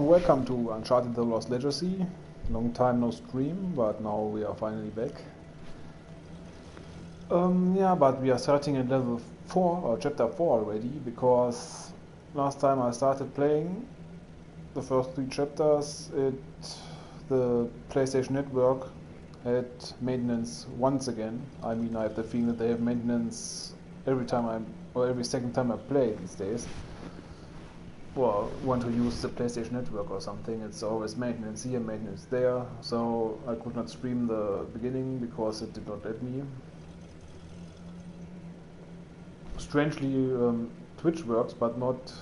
welcome to Uncharted: The Lost Legacy. Long time no stream, but now we are finally back. Yeah, but we are starting at level 4, or chapter 4 already, because last time I started playing the first 3 chapters, the PlayStation Network had maintenance once again. I mean, I have the feeling that they have maintenance every second time I play these days. Well, want to use the PlayStation Network or something, it's always maintenance here, maintenance there, so I could not stream the beginning because it did not let me. Strangely, Twitch works, but not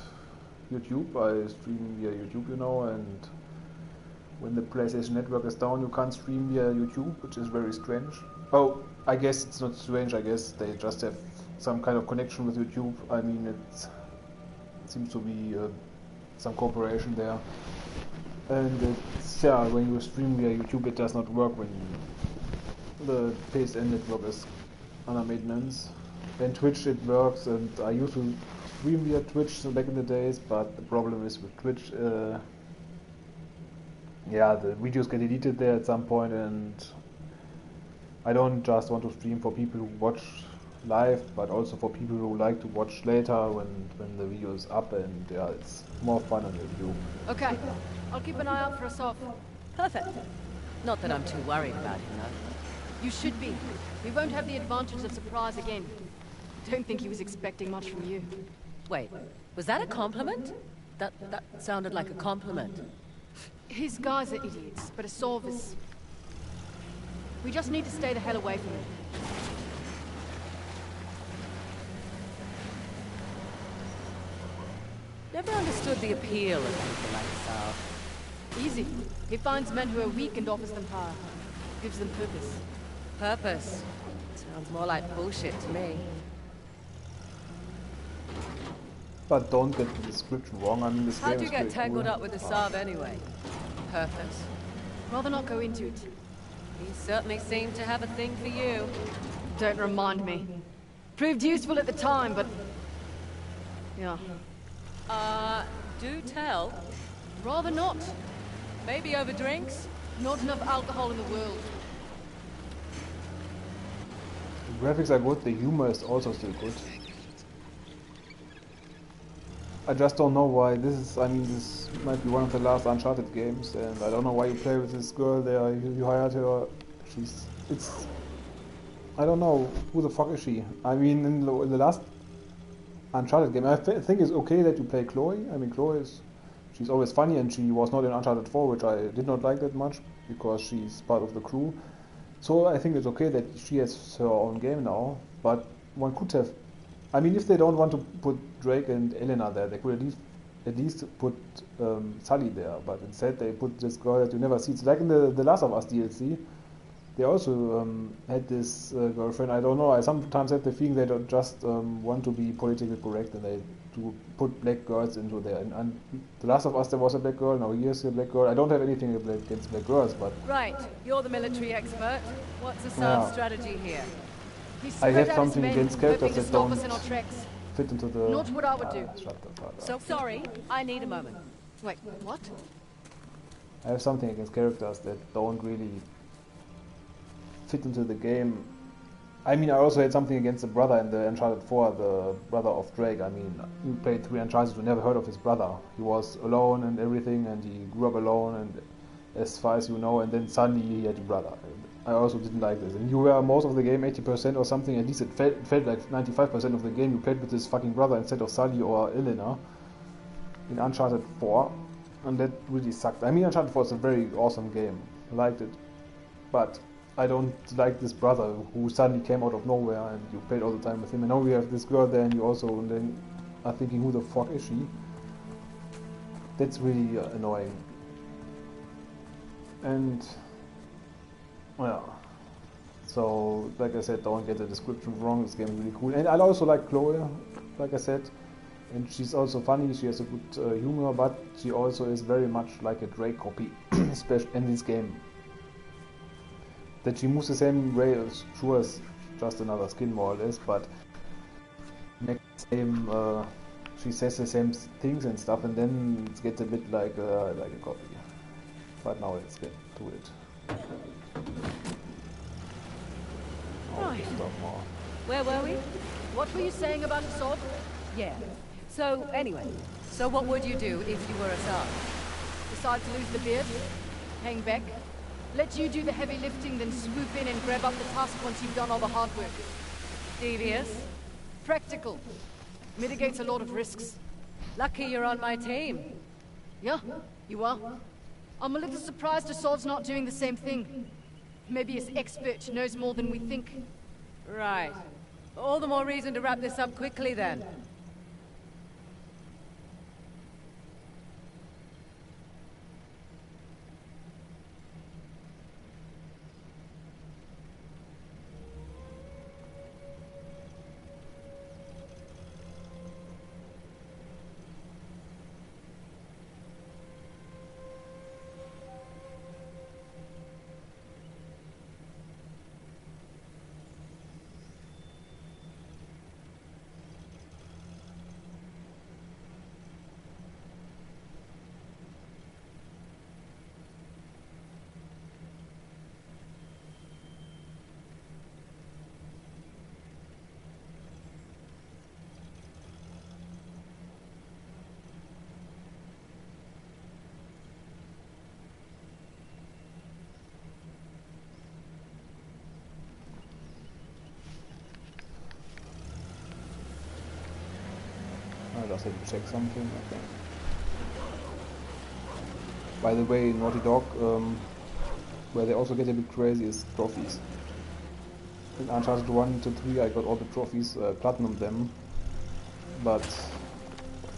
YouTube. I stream via YouTube, you know, and when the PlayStation Network is down, you can't stream via YouTube, which is very strange. Oh, I guess it's not strange, I guess they just have some kind of connection with YouTube. I mean, it seems to be some cooperation there, and it's, yeah, when you stream via YouTube it does not work when the PSN network is under maintenance. And Twitch it works, and I used to stream via Twitch back in the days, but the problem is with Twitch, yeah, the videos get deleted there at some point, and I don't just want to stream for people who watch live, but also for people who like to watch later when the video is up, and yeah, it's more fun on YouTube. Okay, I'll keep an eye out for us off. Perfect. Not that I'm too worried about him, though. You should be. We won't have the advantage of surprise again. Don't think he was expecting much from you. Wait, was that a compliment? That sounded like a compliment. His guys are idiots, but Asolve is... We just need to stay the hell away from him. Never understood the appeal of people like Sal. Easy. He finds men who are weak and offers them power. Gives them purpose. Purpose? Sounds more like bullshit to me. But don't get the description wrong. I mean, this How'd game you is get pretty tangled cool. up with the Sav anyway? Purpose? Rather not go into it. He certainly seemed to have a thing for you. Don't remind me. Proved useful at the time, but... yeah. Do tell. Rather not. Maybe over drinks? Not enough alcohol in the world. The graphics are good, the humor is also still good. I just don't know why this is, I mean, this might be one of the last Uncharted games, and I don't know why you play with this girl there, you hired her, I don't know, who the fuck is she? I mean, in the last Uncharted game, I think it's okay that you play Chloe. I mean, she's always funny, and she was not in Uncharted 4, which I did not like that much, because she's part of the crew. So I think it's okay that she has her own game now, but one could have... I mean, if they don't want to put Drake and Elena there, they could at least put Sully there, but instead they put this girl that you never see. It's like in the Last of Us DLC. They also had this girlfriend. I don't know, I sometimes have the feeling they don't just want to be politically correct and they do put black girls into there. And The Last of Us, there was a black girl, now here's a black girl. I don't have anything against black girls, but... Right, you're the military expert. What's the Sav's strategy here? I have something against characters that don't fit into the... Not what I would do. Shut the fuck up. So sorry, I need a moment. Wait, what? I have something against characters that don't really fit into the game. I mean, I also had something against the brother in the Uncharted 4, the brother of Drake. I mean, you played 3 Uncharted, you never heard of his brother. He was alone and everything, and he grew up alone, and as far as you know, and then suddenly he had a brother. I also didn't like this. And you were most of the game 80% or something, at least it felt like 95% of the game you played with this fucking brother instead of Sully or Elena in Uncharted 4, and that really sucked. I mean, Uncharted 4 is a very awesome game, I liked it, but I don't like this brother who suddenly came out of nowhere and you played all the time with him, and now we have this girl there and you also and then are thinking, who the fuck is she? That's really annoying. And well, so like I said, don't get the description wrong, this game is really cool. And I also like Chloe, like I said, and she's also funny, she has a good humor, but she also is very much like a Drake copy, especially in this game. That she moves the same way as true as just another skin more or less, but makes the same she says the same things and stuff, and then it gets a bit like a copy. But now let's get to it. Right. Stuff more. Where were we? What were you saying about assault? Yeah. So, anyway. So what would you do if you were Assad? Decide to lose the beard? Hang back? Let you do the heavy lifting, then swoop in and grab up the task once you've done all the hard work. Devious? Practical. Mitigates a lot of risks. Lucky you're on my team. Yeah, you are. I'm a little surprised Assault's not doing the same thing. Maybe his expert knows more than we think. Right. All the more reason to wrap this up quickly then. I just had to check something. Okay. By the way, Naughty Dog, where they also get a bit crazy is trophies. In Uncharted 1 to 3 I got all the trophies, platinum them, but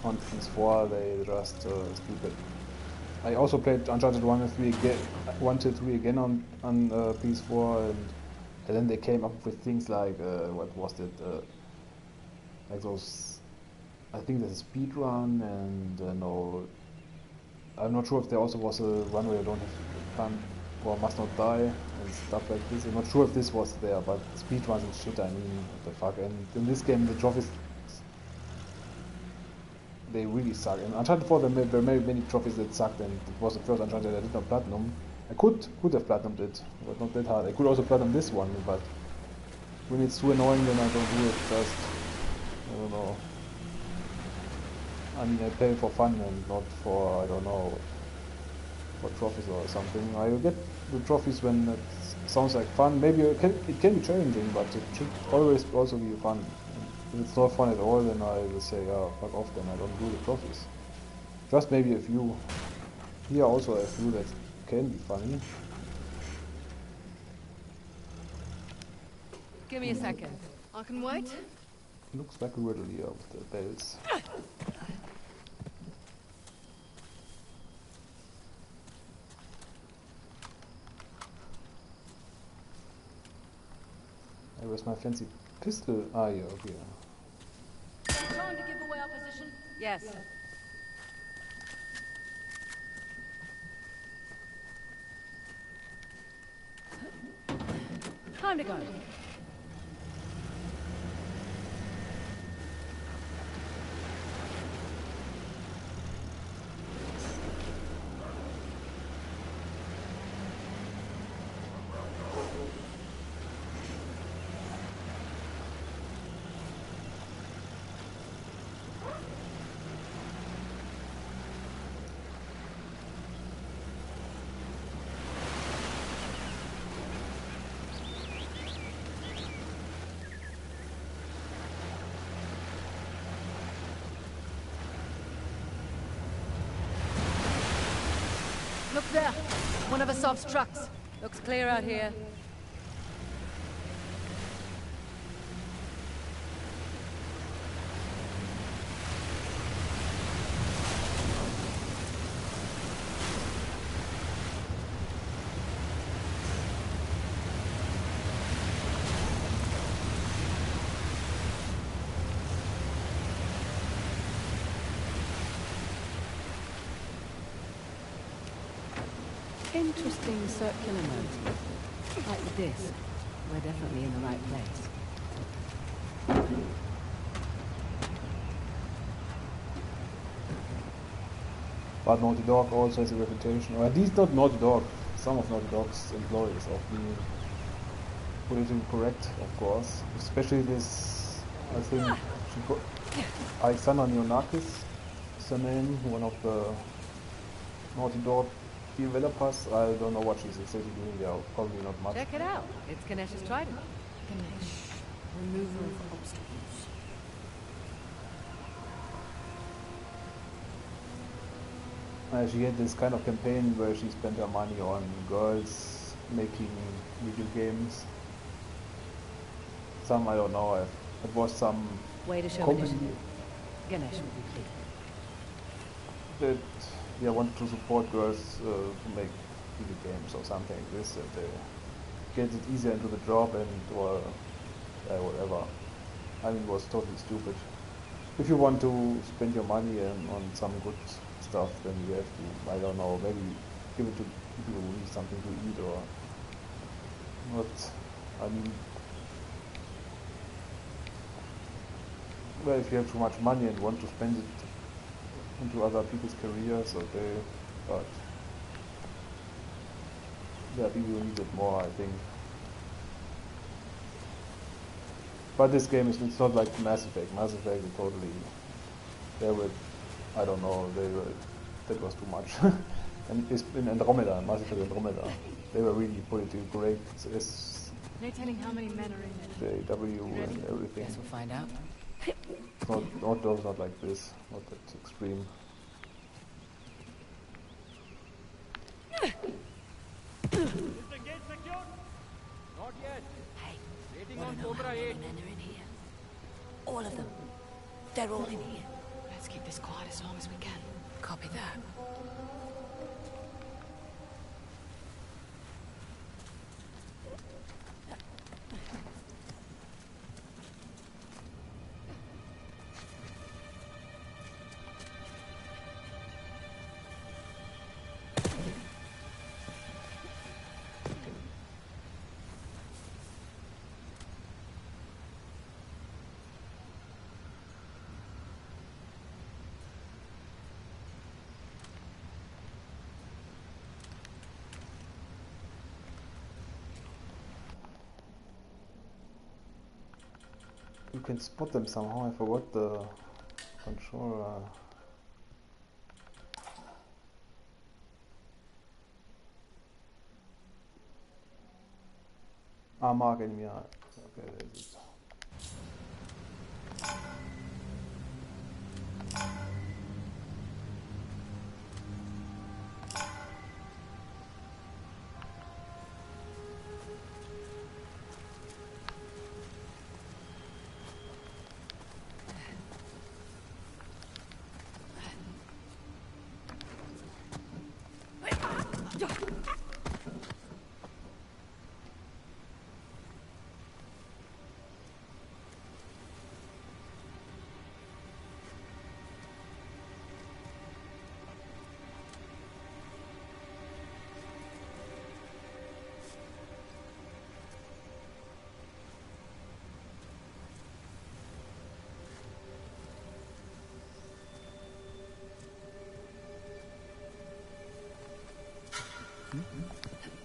on PS4 they just stupid. I also played Uncharted 1 and 3 again, 1 to 3 again on PS4, and then they came up with things like, what was it, like those, I think there's a speed run, and no, I'm not sure if there also was a one where you don't have fun or must not die and stuff like this. I'm not sure if this was there, but speed runs and shit, I mean, what the fuck. And in this game the trophies, they really suck. In Uncharted 4 there were many trophies that sucked, and it was the first Uncharted that I did not platinum. I could have platinumed it, but not that hard. I could also platinum this one, but when it's too annoying then I don't do it. Just, I don't know. I mean, I play for fun and not for, I don't know, for trophies or something. I get the trophies when it sounds like fun. Maybe it can be challenging, but it should always also be fun. If it's not fun at all, then I will say, yeah, fuck off, then I don't do the trophies. Just maybe a few. Here also a few that can be funny. Give me a second. I can wait. Looks like a riddle here with the bells. Where's my fancy pistol? Ah, yeah, okay. Trying to give away our position? Yes. Time to go. Look there. One of Asav's trucks. Looks clear out here. Interesting circular motif. Like this. We're definitely in the right place. But Naughty Dog also has a reputation, or at least not Naughty Dog, some of Naughty Dog's employees, of being politically correct, of course. Especially this, I think, Alexandra Neonakis is her name, one of the Naughty Dog developers. I don't know what she's exactly doing there, probably not much. Check it out. It's Ganesh's trident. Ganesh. Remover of obstacles. She had this kind of campaign where she spent her money on girls making video games. Some, I don't know, it was some Way to show company initiative. Ganesh will be pleased. that wanted to support girls to make video games or something like this, that they get it easier into the job or whatever. I mean, it was totally stupid. If you want to spend your money on some good stuff, then you have to, I don't know, maybe give it to people who need something to eat or not. I mean, well, if you have too much money and want to spend it into other people's careers, okay, but there are people who need it more, I think. But this game is, it's not like Mass Effect. Mass Effect is totally, I don't know, that was too much. And it's in Andromeda, Mass Effect Andromeda, they were really politically correct. It's No telling how many men are in it. JW and everything. Guess we'll find out. Not like this, not that extreme. Is the gate secure? Not yet. Hey, Waiting wanna on know how Cobra many 8. men are in here? All of them. They're all in here. Let's keep this quiet as long as we can. Copy that. You can spot them somehow, I forgot the controller. Mark enemy. Okay, there's it.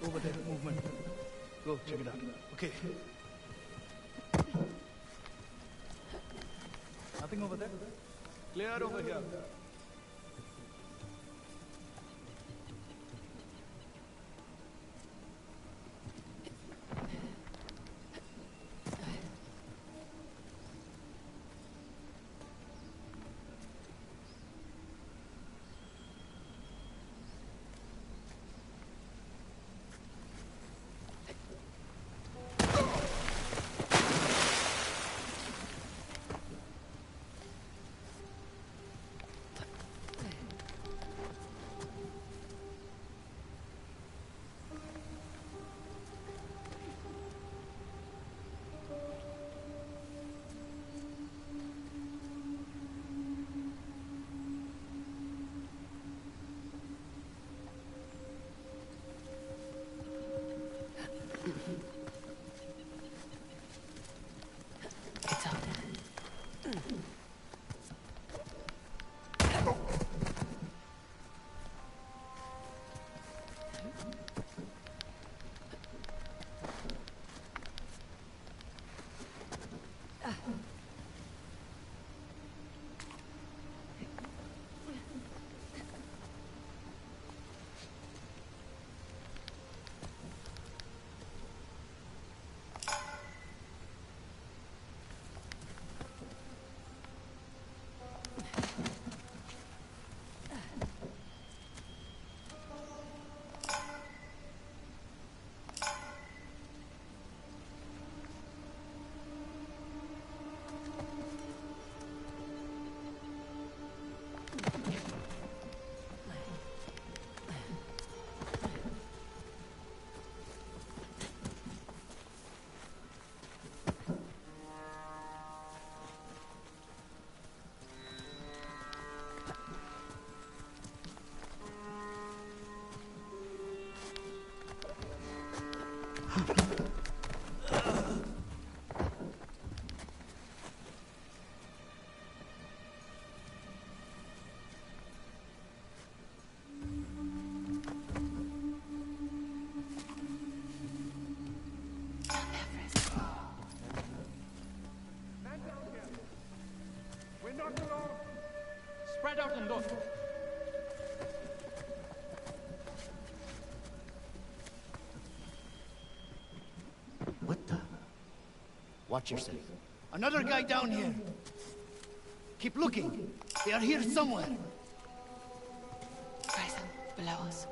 Over there, movement. Go, check it out. Okay. Nothing over there? Clear over here. We're not alone. Spread out and look. What the? Watch yourself. Another guy down here. Keep looking. They are here somewhere. Grayson, below us.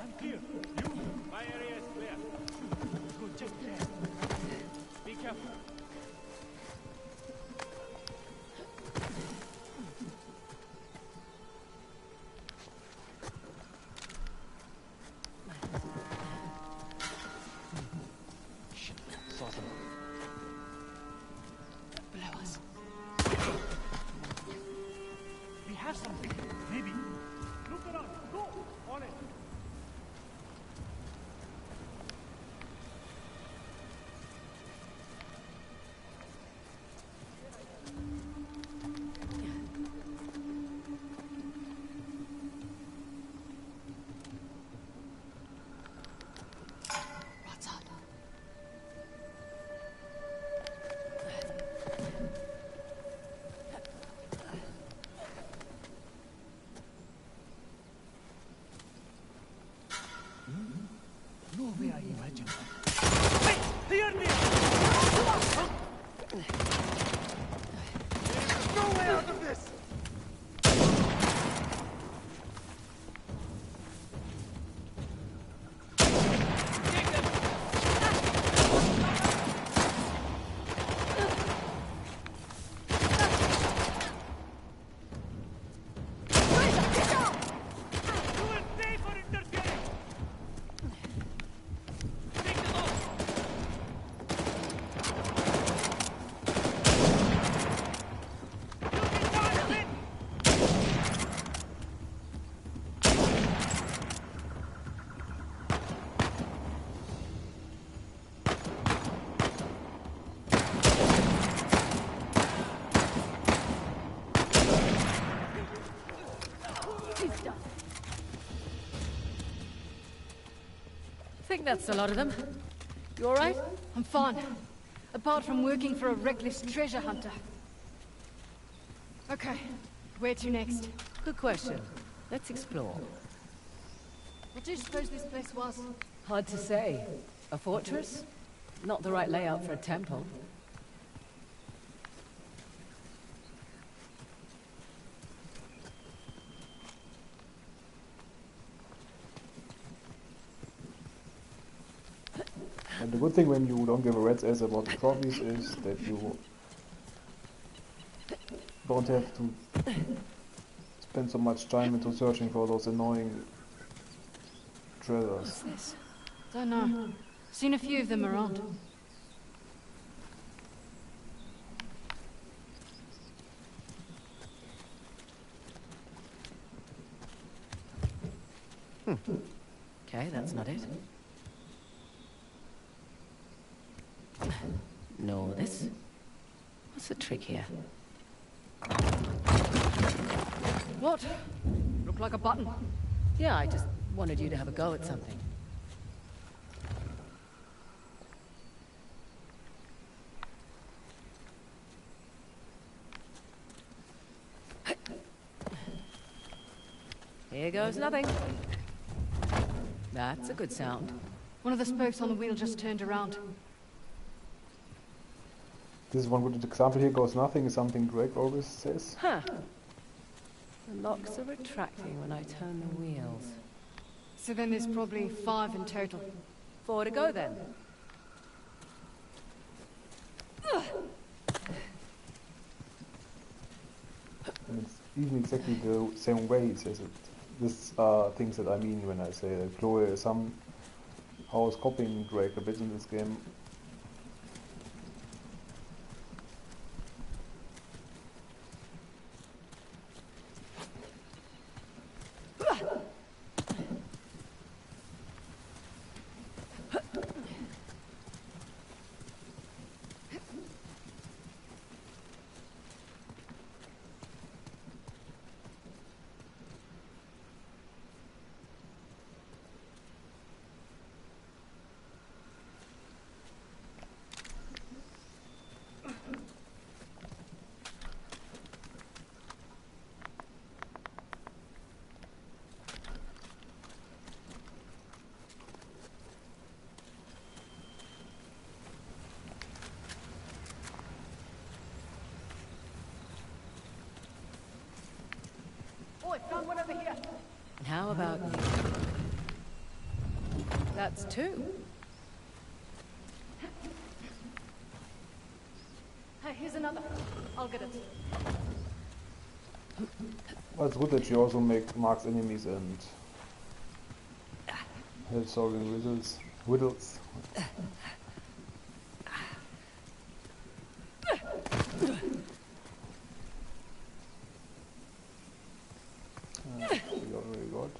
I'm clear. You? My area is clear. Go check there. Be careful. Saw them. Below us. We have something. Maybe. Look around. Go. On it. What's up? No way I imagined. Hear me! No way out of this! You will pay for interfering! Take them off! You can dive in! I think that's a lot of them. You alright? I'm fine. Apart from working for a reckless treasure hunter. Okay, where to next? Good question. Let's explore. What do you suppose this place was? Hard to say. A fortress? Not the right layout for a temple. And the good thing when you don't give a rat's ass about the trophies is that you don't have to spend so much time into searching for those annoying treasures. This? Don't know. Seen a few of them around. Okay, that's not it. No, this. What's the trick here? What? Look like a button. Yeah, I just wanted you to have a go at something. Here goes nothing. That's a good sound. One of the spokes on the wheel just turned around. This is one good example. Here goes nothing, is something Drake always says. Huh. The locks are retracting when I turn the wheels. So then there's probably 5 in total. 4 to go then. And it's even exactly the same way he says it. These are things that I mean when I say that Chloe somehow is copying Drake a bit in this game. Oh, I found one over here. How about you? That's 2. Hey, here's another. I'll get it. Well, it's good that she also marks enemies and helps solving riddles. We already got.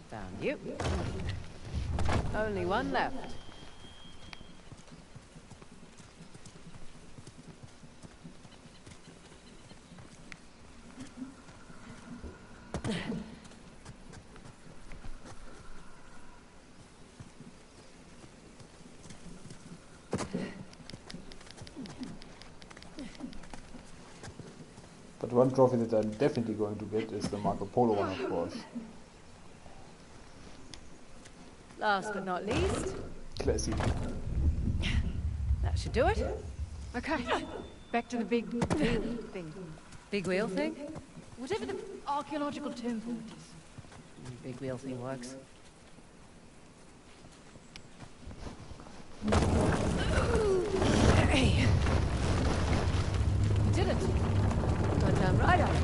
Found you. Only one left. But one trophy that I'm definitely going to get is the Marco Polo one, of course. Last but not least, Classy. that should do it. Okay, back to the big wheel thing. Big wheel thing? Whatever the archaeological term for it is. Big wheel thing works. Hey! You did it. Got damn right I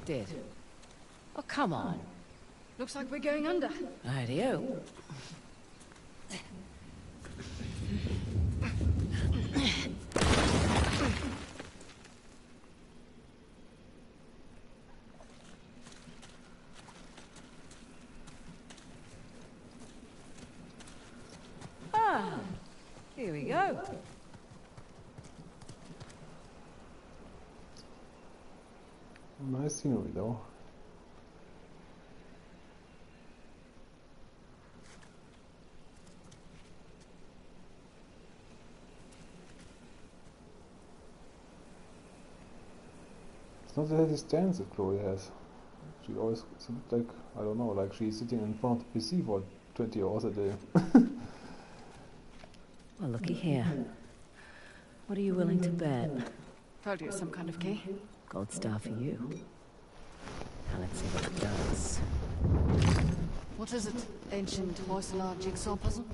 did. Oh, come on. Looks like we're going under. Ideo. Here we go. Nice scenery though. It's not that stance that Chloe has. She always seems like, I don't know, like she's sitting in front of the PC for 20 hours a day. Well, looky here. What are you willing to bet? Told you it's some kind of key. Gold star for you. Now let's see what it does. What is it? Ancient Hoysala jigsaw puzzle?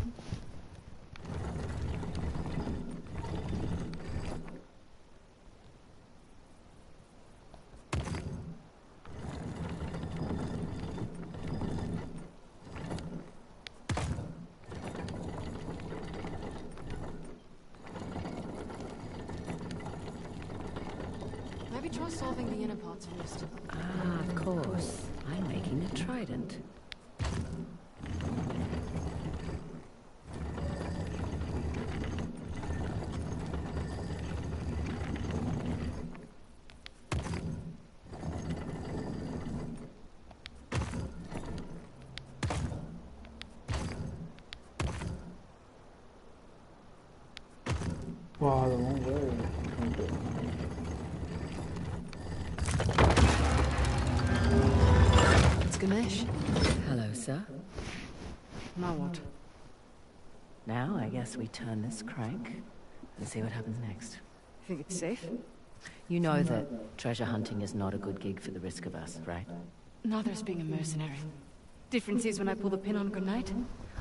Maybe try solving the inner parts first. Ah, of course. I'm making a trident. Wow, the wrong way. Okay. It's Ganesh. Hello, sir. Now what? Now I guess we turn this crank and see what happens next. Think it's safe? You know that treasure hunting is not a good gig for the risk of us, right? Neither is being a mercenary. Difference is when I pull the pin on grenade,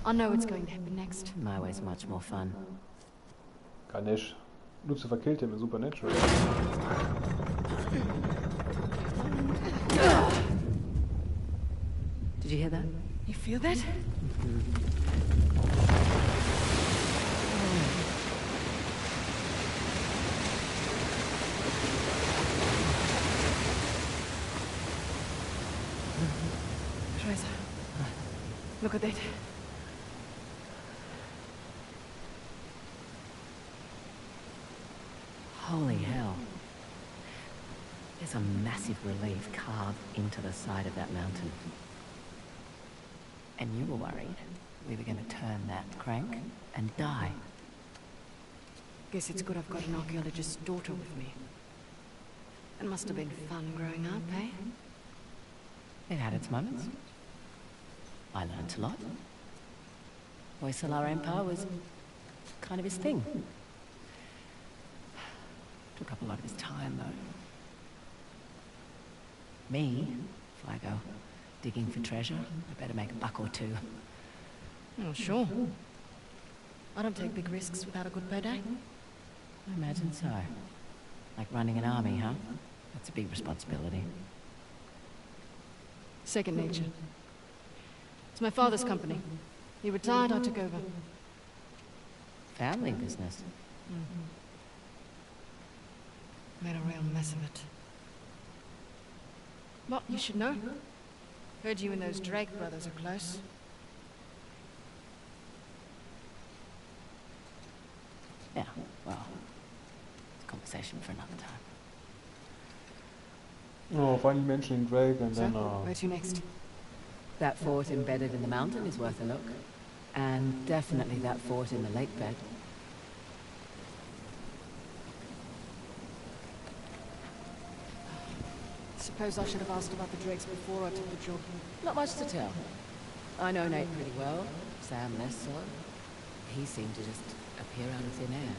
I know what's going to happen next. My way's much more fun. Ganesh. Lucifer killed him in Supernatural. Did you hear that? You feel that? Teresa, look at that. Holy hell. There's a massive relief carved into the side of that mountain. And you were worried we were going to turn that crank and die. Guess it's good I've got an archaeologist's daughter with me. It must have been fun growing up, eh? It had its moments. I learned a lot. Hoysala Empire was kind of his thing. Took up a lot of his time, though. Me, if I go digging for treasure, I better make a buck or two. Oh, sure. I don't take big risks without a good payday. I imagine so. Like running an army, huh? That's a big responsibility. Second nature. It's my father's company. He retired, I took over. Family business. Made a real mess of it. But you should know. Heard you and those Drake brothers are close. Yeah, well, it's a conversation for another time. Oh, finally mentioning Drake and So, then where to next? That fort embedded in the mountain is worth a look. And definitely that fort in the lake bed. Suppose I should have asked about the Drakes before I took the job. Not much to tell. I know Nate pretty well, Sam less so. He seemed to just appear out of thin air.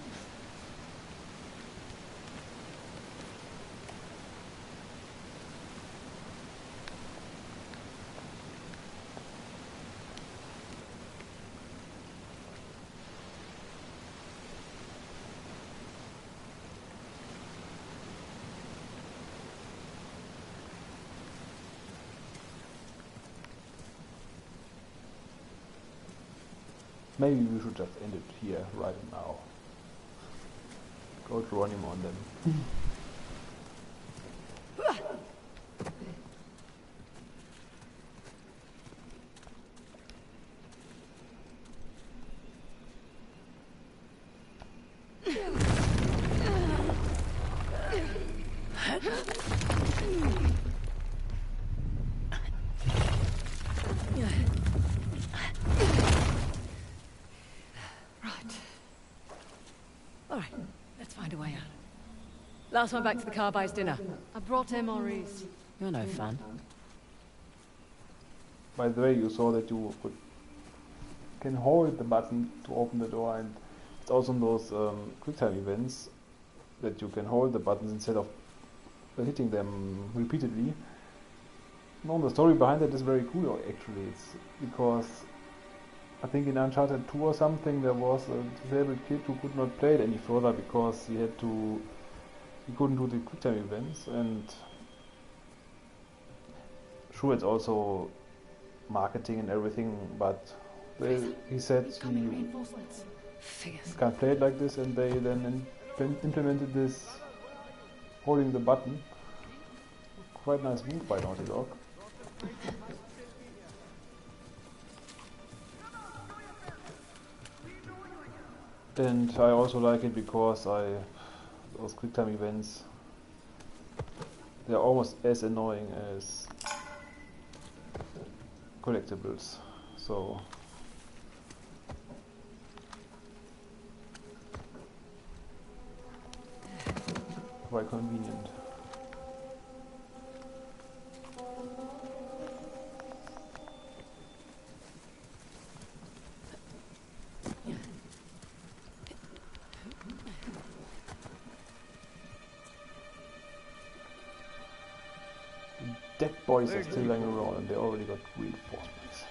maybe we should just end it here right now. Go Geronimo on them. Alright, let's find a way out. Last one back to the car buys dinner. I brought MREs. You're no fun. By the way, you saw that you can hold the button to open the door, and it's also in those QuickTime events that you can hold the buttons instead of hitting them repeatedly. No, the story behind that is very cool actually. It's because I think in Uncharted 2 or something there was a disabled kid who could not play it any further because he couldn't do the quick time events, and sure it's also marketing and everything, but he said he can't play it like this, and they then implemented this holding the button. Quite nice move by Naughty Dog. And I also like it because those quick time events, they're almost as annoying as collectibles, so quite convenient. Dead bodies are still lying around and they already got reinforcements.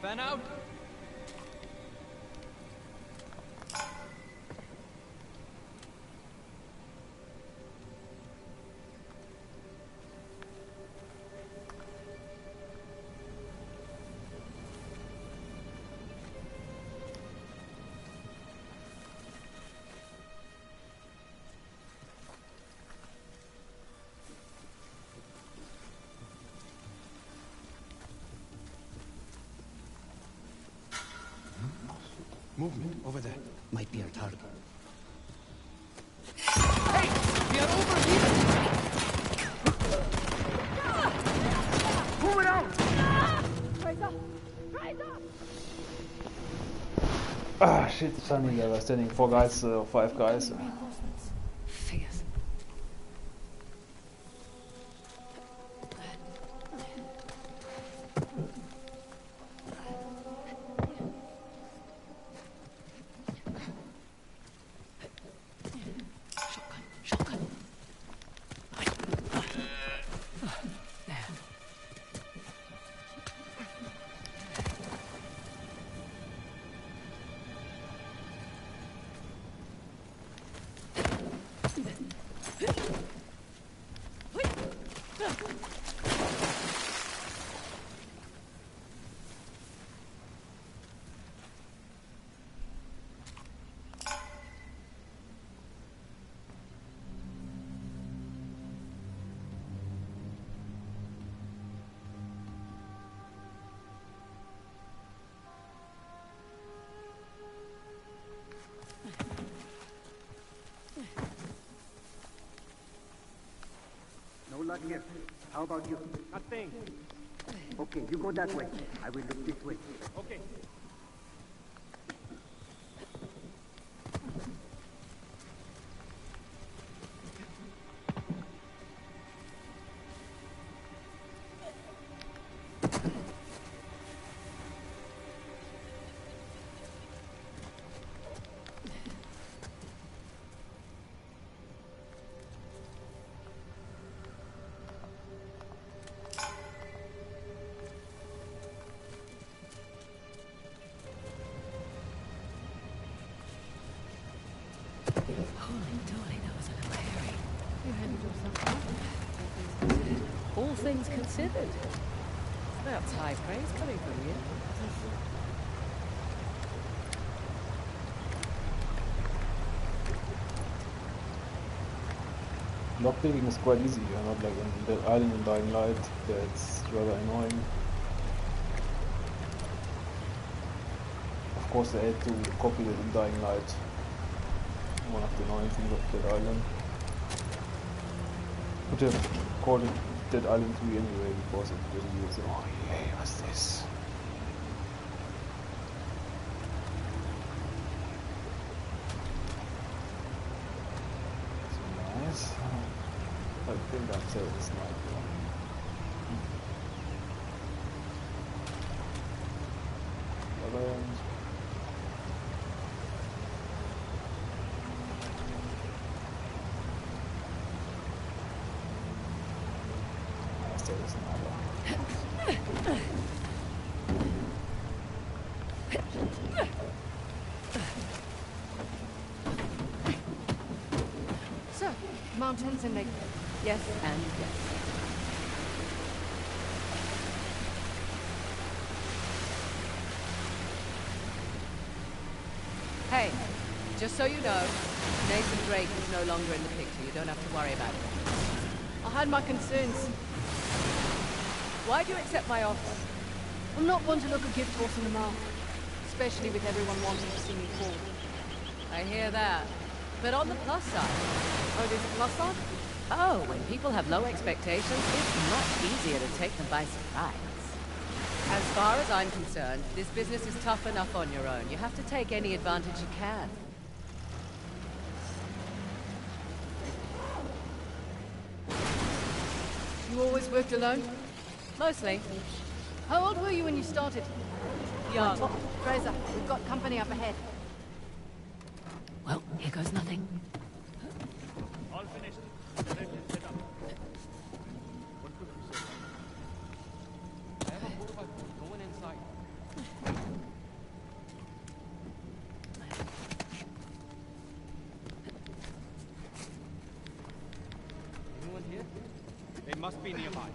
Fan out! Movement over there. Might be our target. Hey! We are over here! Move it out! Ah shit, suddenly there were standing 4 guys, 5 guys. Figures. Shotgun. There. No luck here. How about you? Nothing. Okay, you go that way. I will look this way. Okay. Holy dolly, that was a little hairy. You handled yourself well. All things considered. That's high praise coming from you. Lockpicking is quite easy, not like in the island in Dying Light, that's rather annoying. Of course they had to copy it in Dying Light, one of the annoying things of Dead Island. Would have called it Dead Island 3 anyway, because it really is, oh yay, what's this? So nice. I think I'd say it's nice. So, mountains and lake. Yes, and yes. Hey, just so you know, Nathan Drake is no longer in the picture. You don't have to worry about it. I had my concerns. Why do you accept my offer? I'm not one to look a gift horse in the mouth, especially with everyone wanting to see me fall. I hear that. But on the plus side... Oh, there's a plus side? Oh, when people have low expectations, it's much easier to take them by surprise. As far as I'm concerned, this business is tough enough on your own. You have to take any advantage you can. You always worked alone? Mostly. How old were you when you started? Young. Fraser, we've got company up ahead. Well, here goes nothing. All finished. Set and set up. What could you say? I have a motorbike. Go in inside. Anyone here? They must be nearby.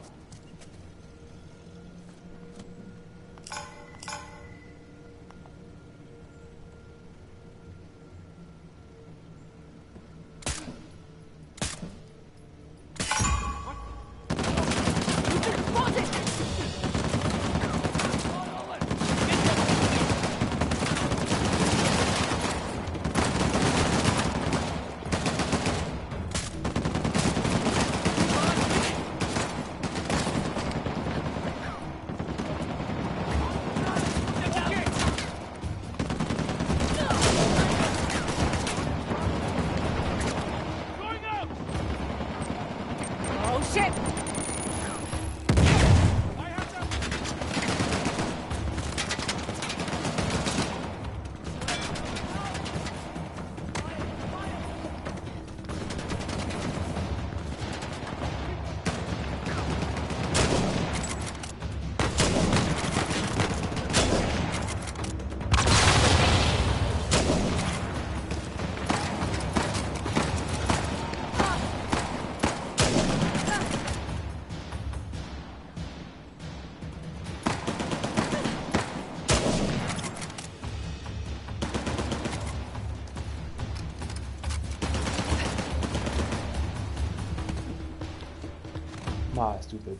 Ah, stupid.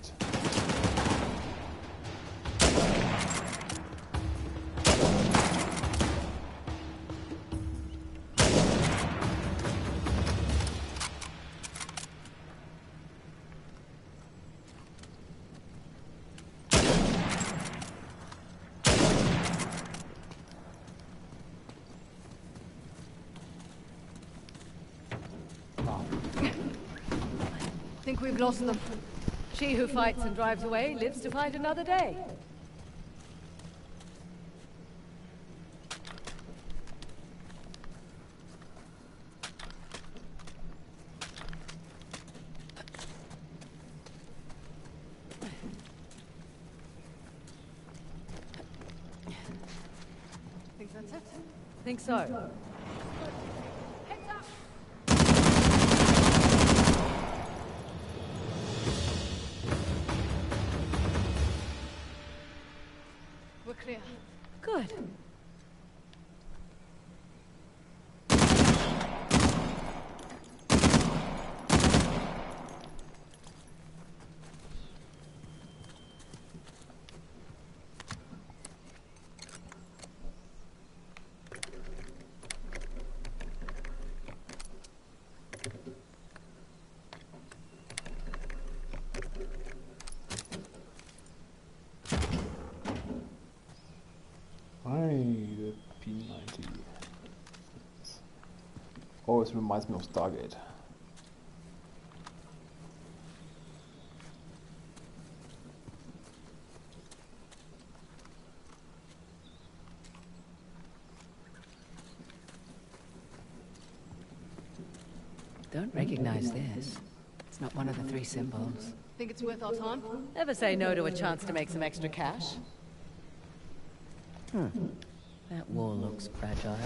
Think we've lost them. She who fights and drives away lives to fight another day. Think that's it? Think so. Good. The P90. Always reminds me of Stargate. Don't recognize this. It's not one of the 3 symbols. Think it's worth our time? Ever say no to a chance to make some extra cash? That wall looks fragile.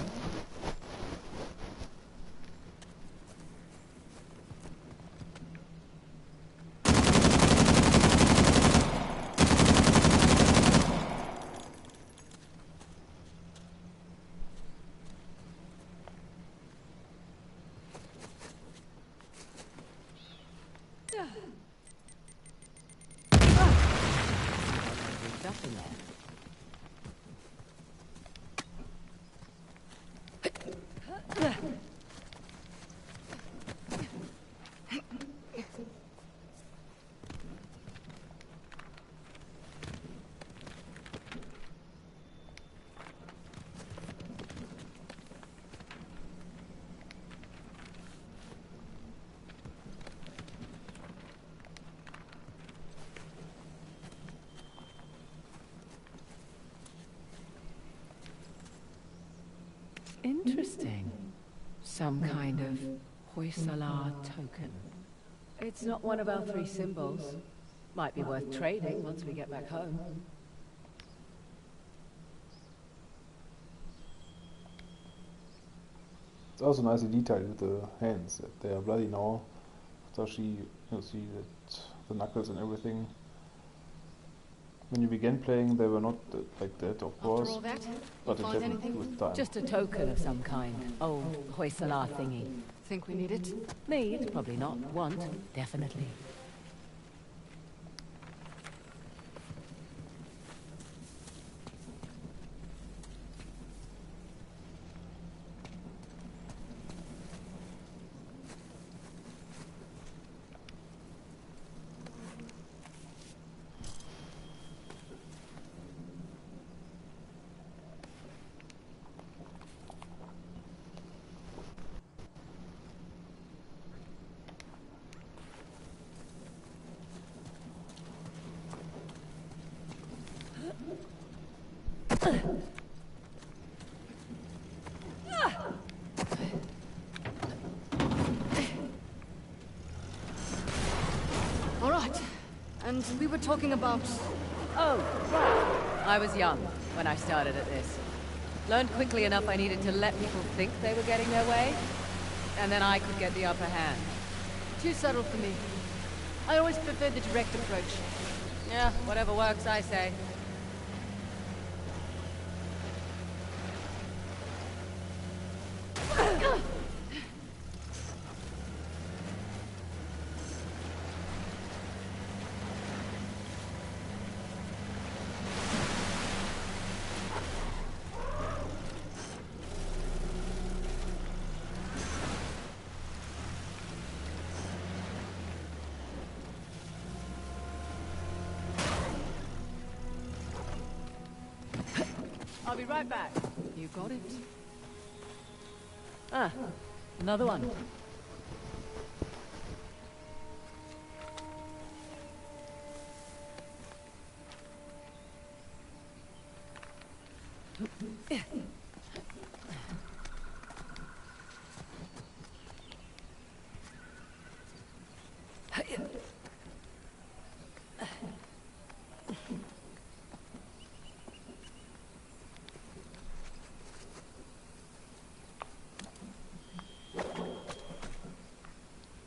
Nothing there. Interesting. Some kind of Hoysala token. It's not one of our 3 symbols. Might be worth trading once we get back home. It's also nicely detailed with the hands, that they are bloody now. So you see that the knuckles and everything. When you began playing, they were not like that, of course. After all that, But it find happened anything? with time. Just a token of some kind. Old Hoysala thingy. Think we need it? Need? Probably not. Want? Definitely. All right. And we were talking about... Oh, right. I was young when I started at this. Learned quickly enough I needed to let people think they were getting their way, and then I could get the upper hand. Too subtle for me. I always preferred the direct approach. Yeah, whatever works, I say. I'll be right back. You got it. Ah, another one.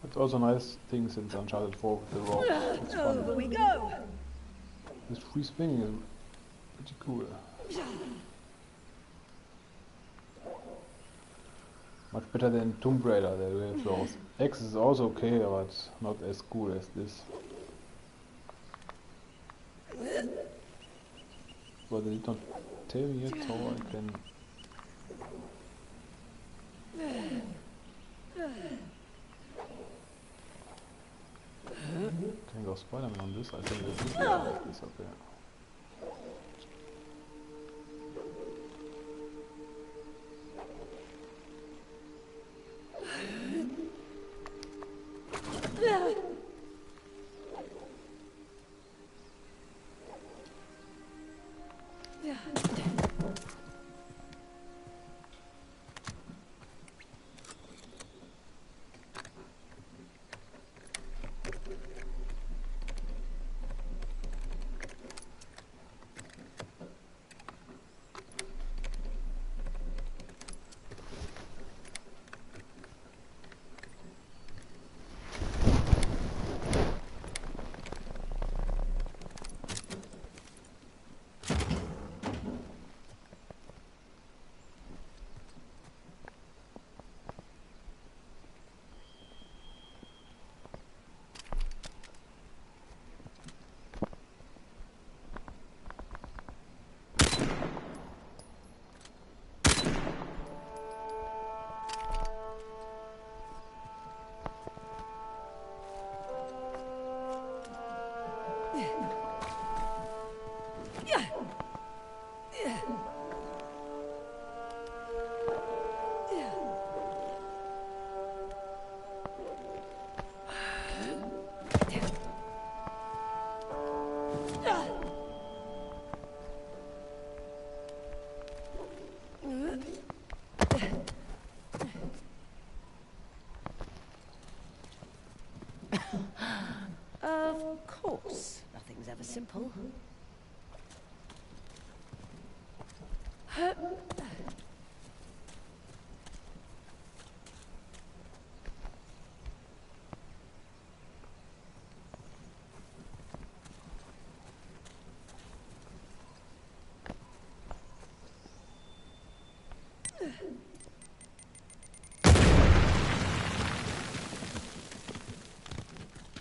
It's also nice thing since Uncharted 4 with the rope. It's fun. Over we go. This free spinning is pretty cool. Much better than Tomb Raider, that we have those. X is also okay, but not as cool as this. But they did not tell me yet how I can... Can I go Spider-Man on this? I think this is like this, okay. Of course. Nothing's ever simple.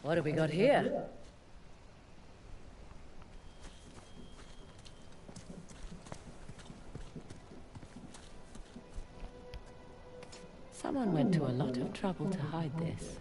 What have we got here? Someone went to a lot of trouble to hide this.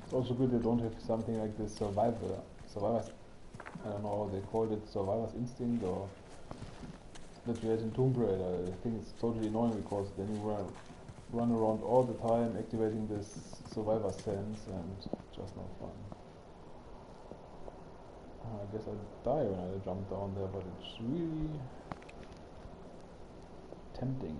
It's also good they don't have something like this survivor's, I don't know how they called it, survivor's instinct, or that you had in Tomb Raider. I think it's totally annoying because then you run around all the time activating this survivor sense and just not fun. I guess I die when I jump down there, but it's really tempting.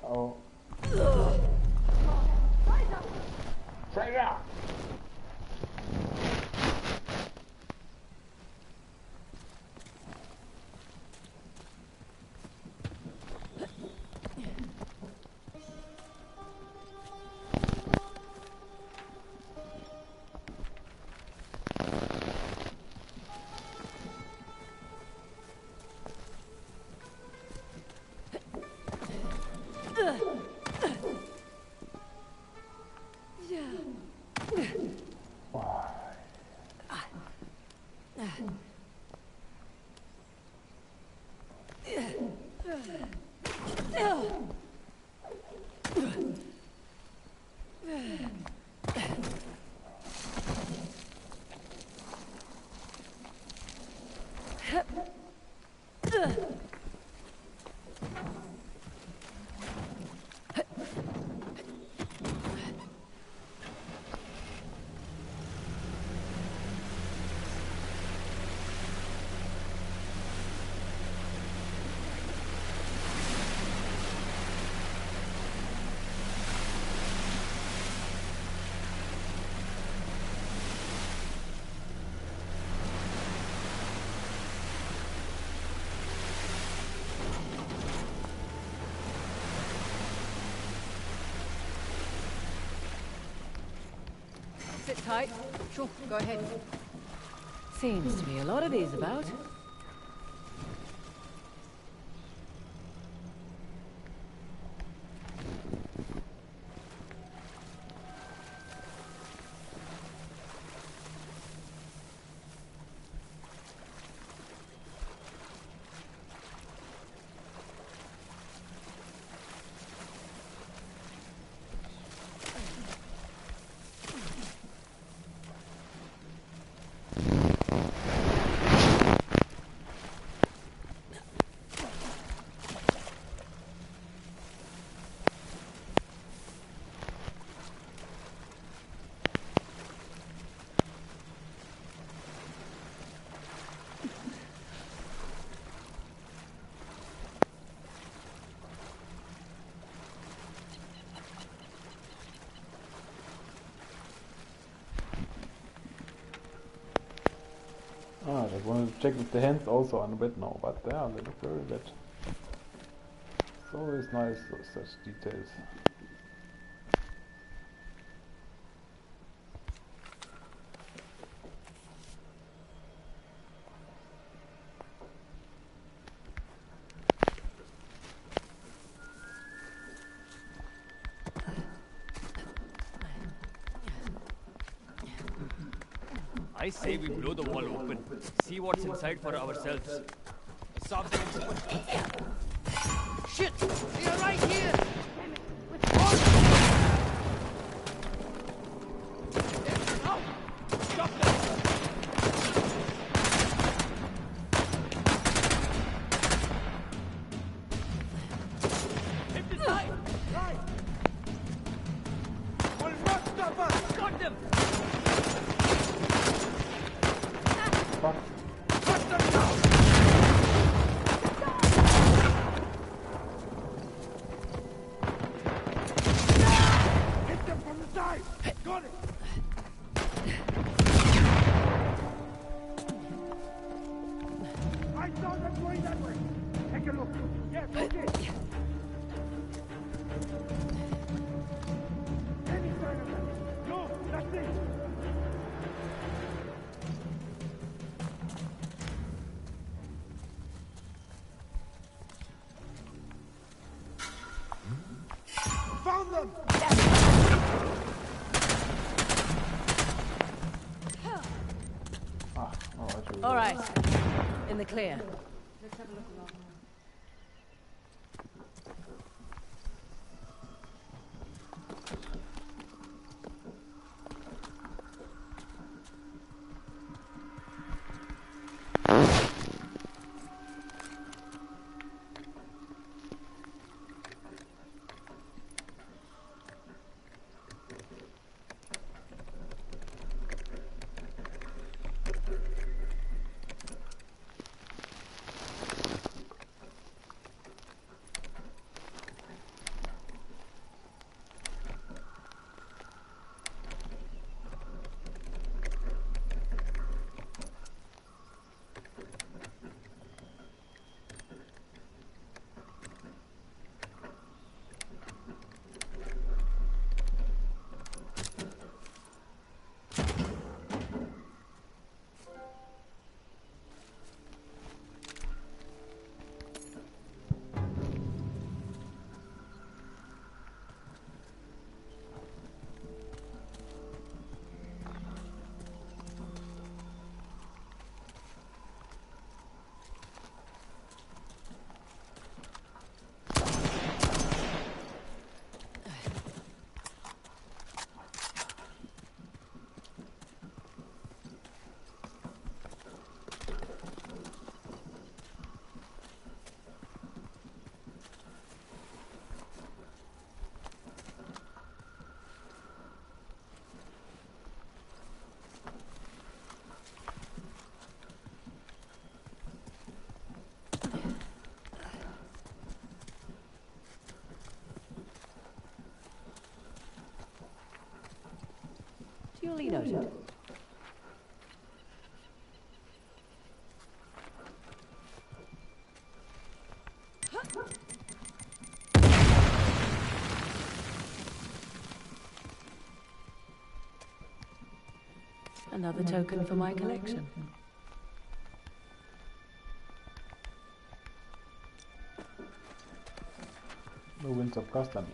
Oh. Fraser! Sit tight. Sure, go ahead. Seems to be a lot of these about. I just wanted to check if the hands also are on the bed now, but yeah, they look very bad. It's always nice, such details. I say we blow the wall open. See what's inside for ourselves. Shit! They are right here! Stop them! Hit the side! Right! Will not stop us! Got them! Fuck. Cut them down! Hit them from the side! Got it! I saw them going that way! Take a look! Yes, okay! Any sign of them? No, nothing! Found them! All right. In the clear. Let's have a look around. Duly noted. Another token for my collection. The Winds of Castamere.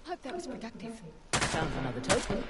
Hope that was productive. Found another token.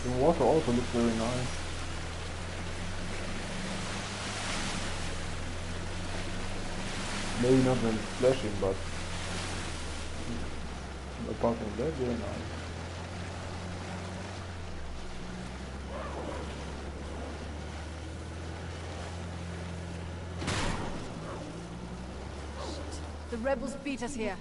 The water also looks very nice. Maybe not when splashing, but apart from that, very nice. The rebels beat us here.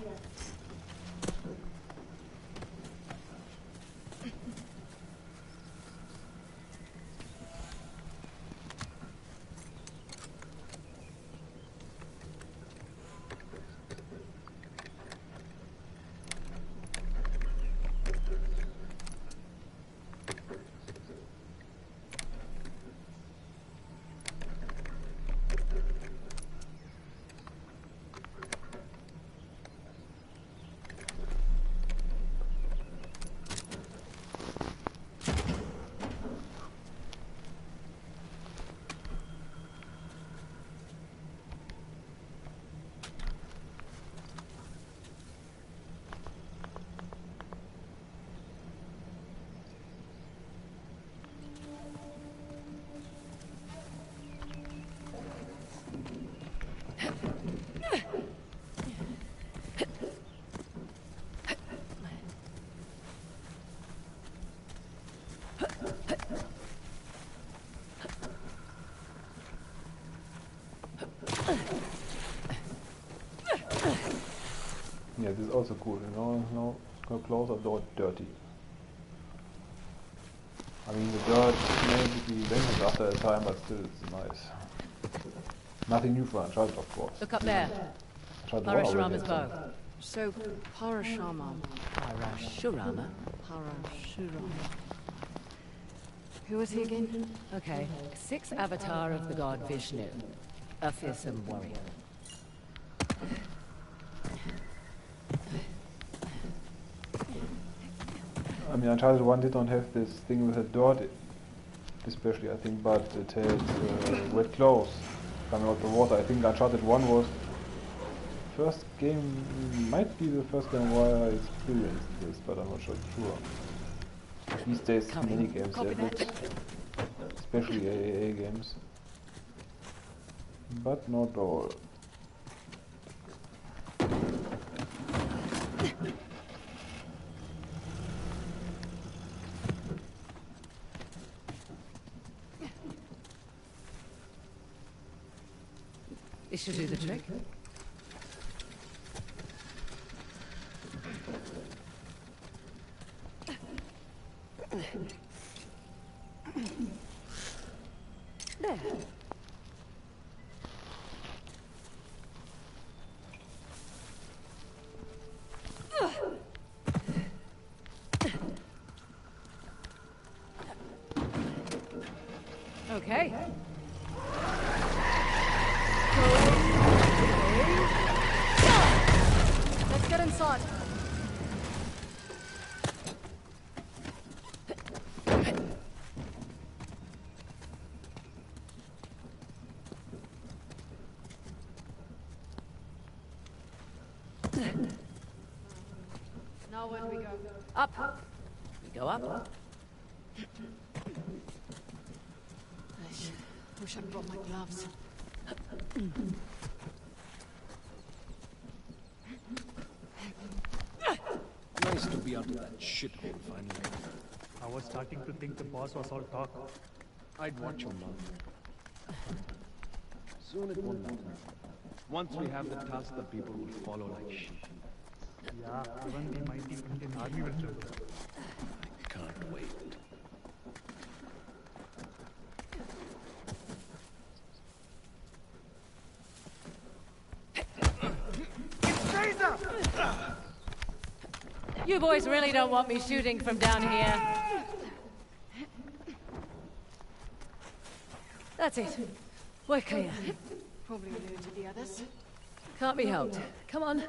Yeah, this is also cool, you know, no, go closer, door dirty. I mean, the dirt maybe vanishes after a time, but still it's nice. Nothing new for Uncharted, of course. Look up there. Uncharted 1 already Parashurama's had bow. some. So, Parashurama. Parashurama? Parashurama. Who was he again? Okay. Sixth avatar of the god Vishnu. A fearsome warrior. I mean, Uncharted 1 did not have this thing with the dirt, especially I think, but it had wet clothes coming out of the water. I think Uncharted 1 was first game, might be the first game where I experienced this, but I'm not sure. These days, many games have it, especially AAA games, but not all. This should do the trick. There. Okay. Let's get inside. Now where do we go? Up. We go up. Wish I'd brought my gloves. Nice to be out of that shithole finally. I was starting to think the boss was all talk. I'd watch your mouth. Soon it won't matter. Once we have the task, the people will follow like sheep. Yeah, even the mighty Indian army will tremble. I can't wait. You boys really don't want me shooting from down here. That's it. We're clear. Probably alerted the others. Can't be helped. Come on.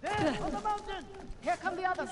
There, on the mountain! Here come the others.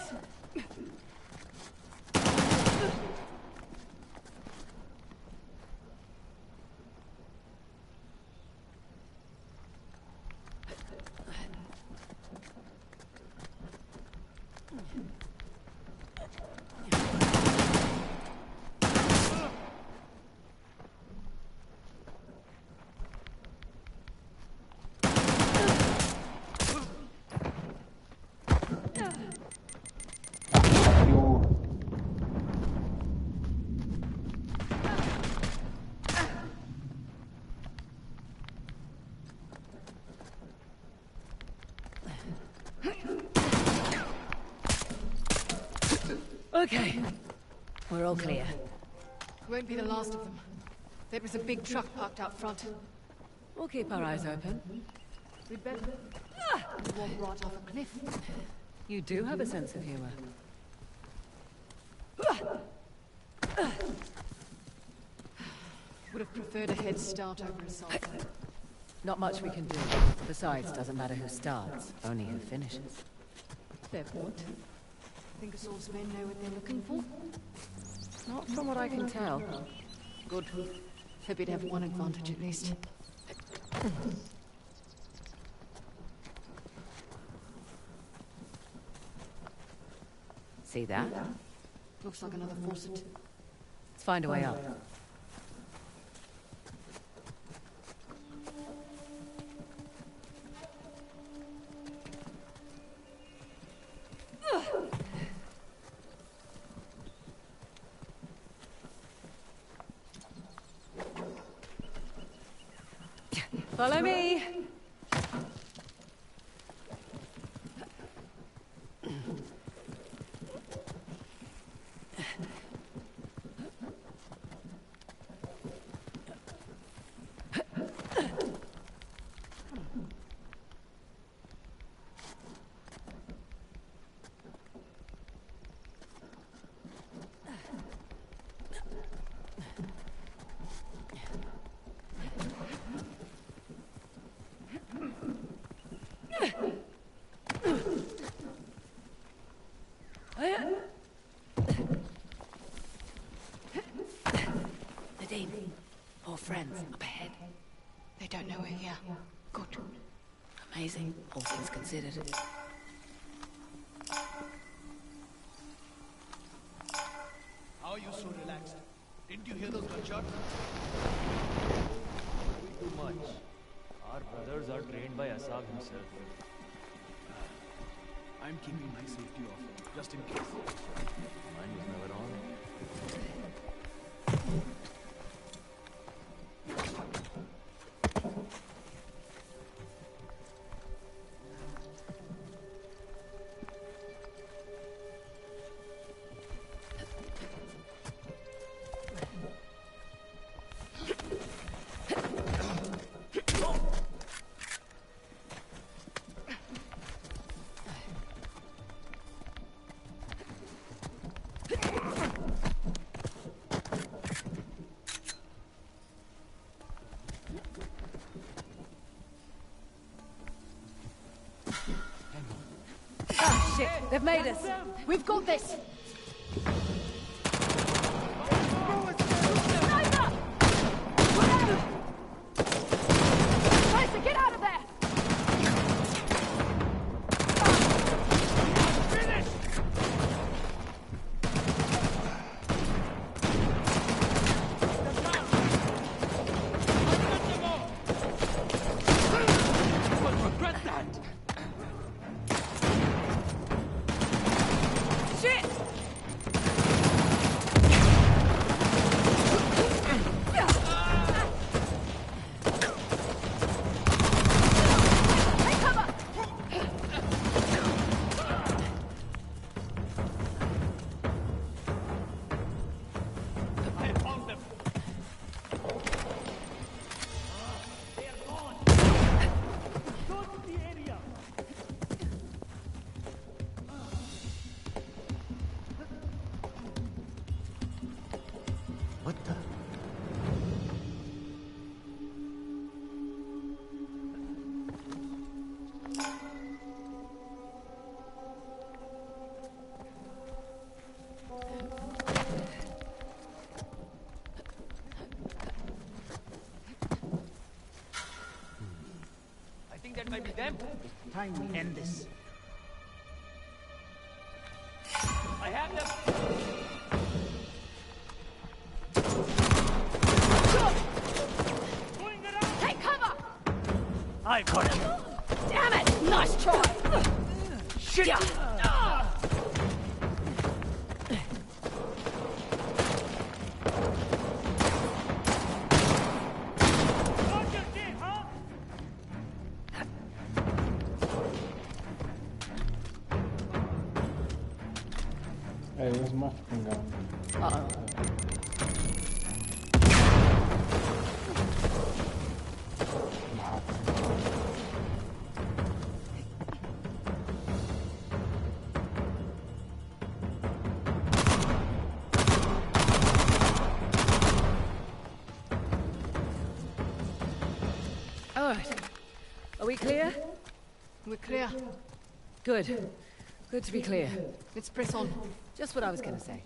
Okay. We're all clear. Won't be the last of them. There was a big truck parked out front. We'll keep our eyes open. We'd better walk right off a cliff. You do have a sense of humor. Would have preferred a head start over assault. Not much we can do. Besides, doesn't matter who starts, only who finishes. Fair point. Think Assault's men know what they're looking for? Not from what I can tell. Good. Hope you'd have one advantage at least. See that? Looks like another faucet. Let's find a way up. Follow me. Nadine, more friends up ahead. They don't know we're here. Good. Amazing, all things considered. How are you so relaxed? Didn't you hear those gunshots? Too much. Our brothers are trained by Asab himself. I'm keeping my safety off, just in case. Mine was never on. Shit, they've made us. We've got this. Slicer, get out of there! What the? I think that might be them. Time we end this. I have them. Take cover! I got you. Damn it! Nice try! Shit! Hey, where's my fucking gun? Uh-oh. All right. Are we clear? We're clear. Good. Good to be clear. Let's press on. Just what I was gonna say.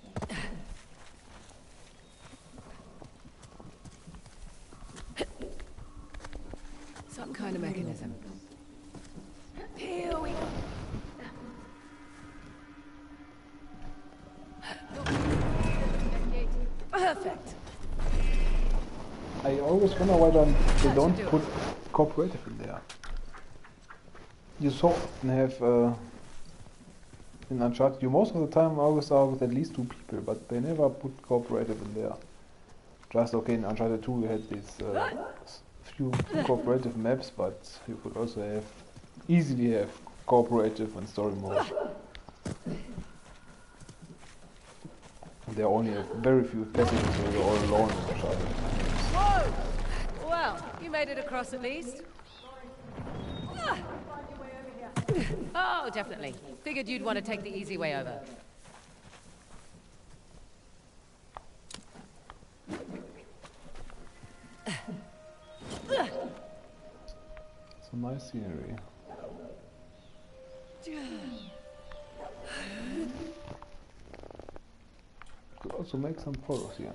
Some kind of mechanism. Here we go. Perfect. I always wonder why they don't do it. put cooperative in there. You so often have in Uncharted, you most of the time always are with at least 2 people, but they never put cooperative in there. Just okay, in Uncharted 2 we had these few cooperative maps, but you could also have easily have cooperative and story mode. There are only very few passages where you're all alone in Uncharted. Whoa! Well, you made it across at least. Oh, definitely. Figured you'd want to take the easy way over. It's a nice scenery. Could also make some photos here.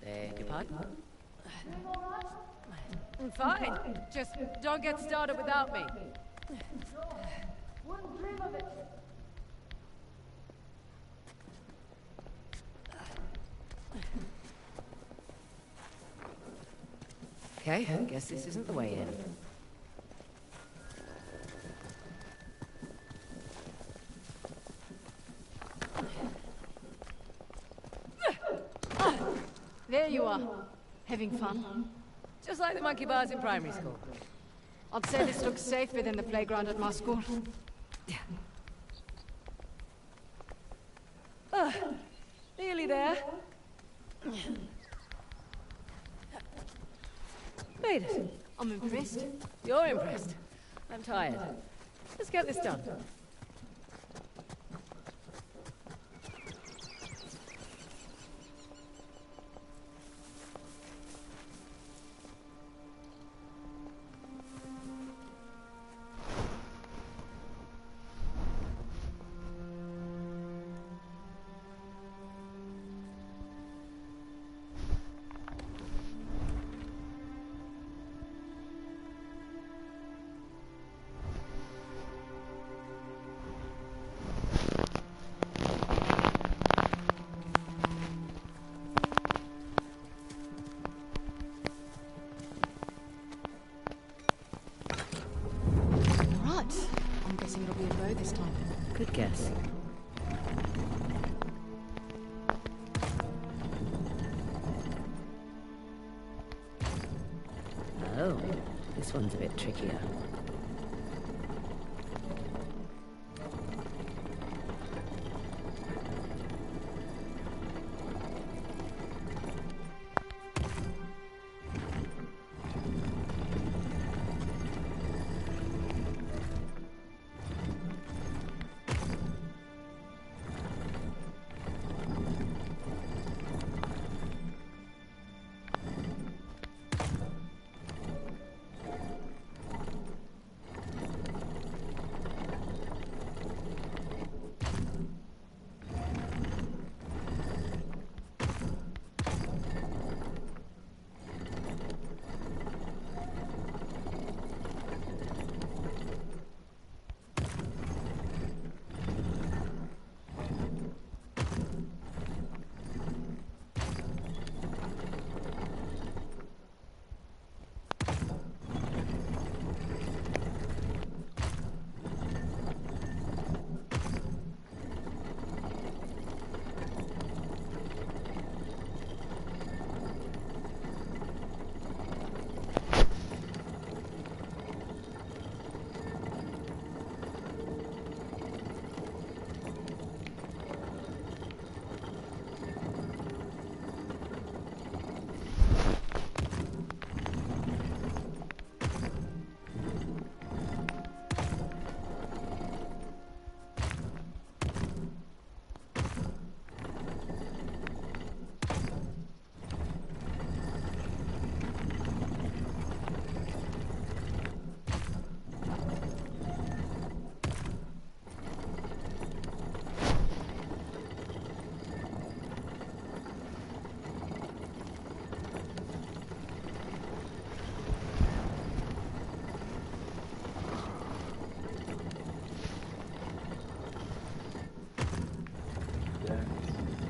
Beg your pardon? Fine. Just don't get started without me. Wouldn't dream of it. Okay, guess this isn't the way in. There you are. Having fun? Just like the monkey bars in primary school. I'd say this looks safer than the playground at my school. Nearly there. Made it. I'm impressed. You're impressed. I'm tired. Let's get this done. Right. I'm guessing it'll be a bow this time. Good guess. Oh, this one's a bit trickier.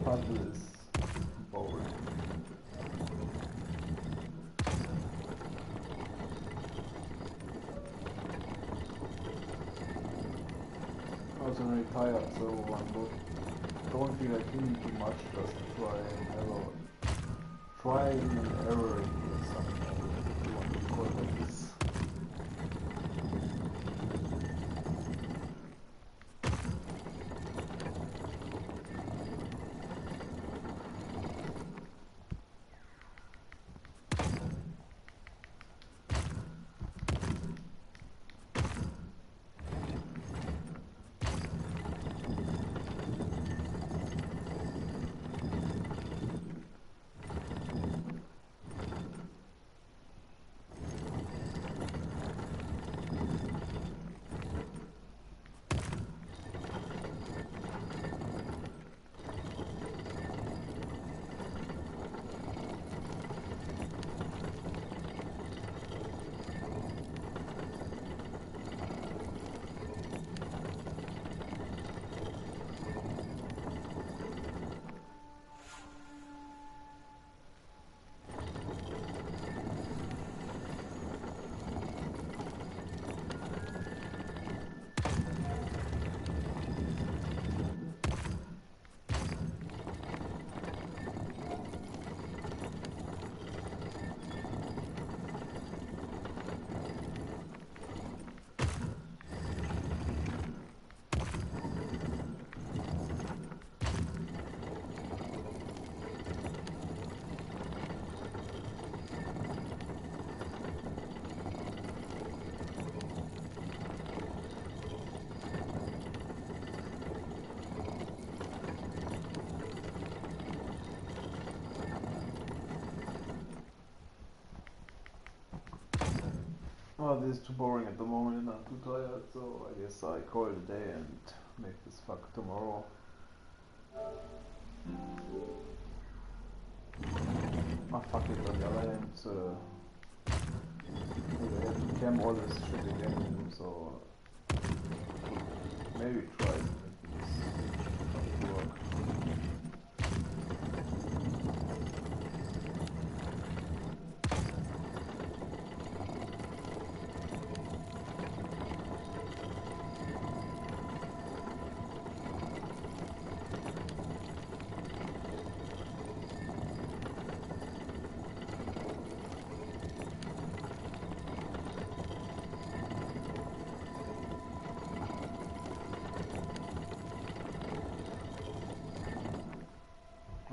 Puzzle is boring. I was already tired, so don't feel like doing too much. Just try and error or something. If you want to call it like this. Oh, this is too boring at the moment and I'm too tired, so I guess I call it a day and make this fuck tomorrow. Ah, fuck it, on the other hand, maybe I have to cam all this shit again, so maybe try to make this work.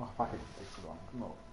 Oh fuck it, takes too long. No.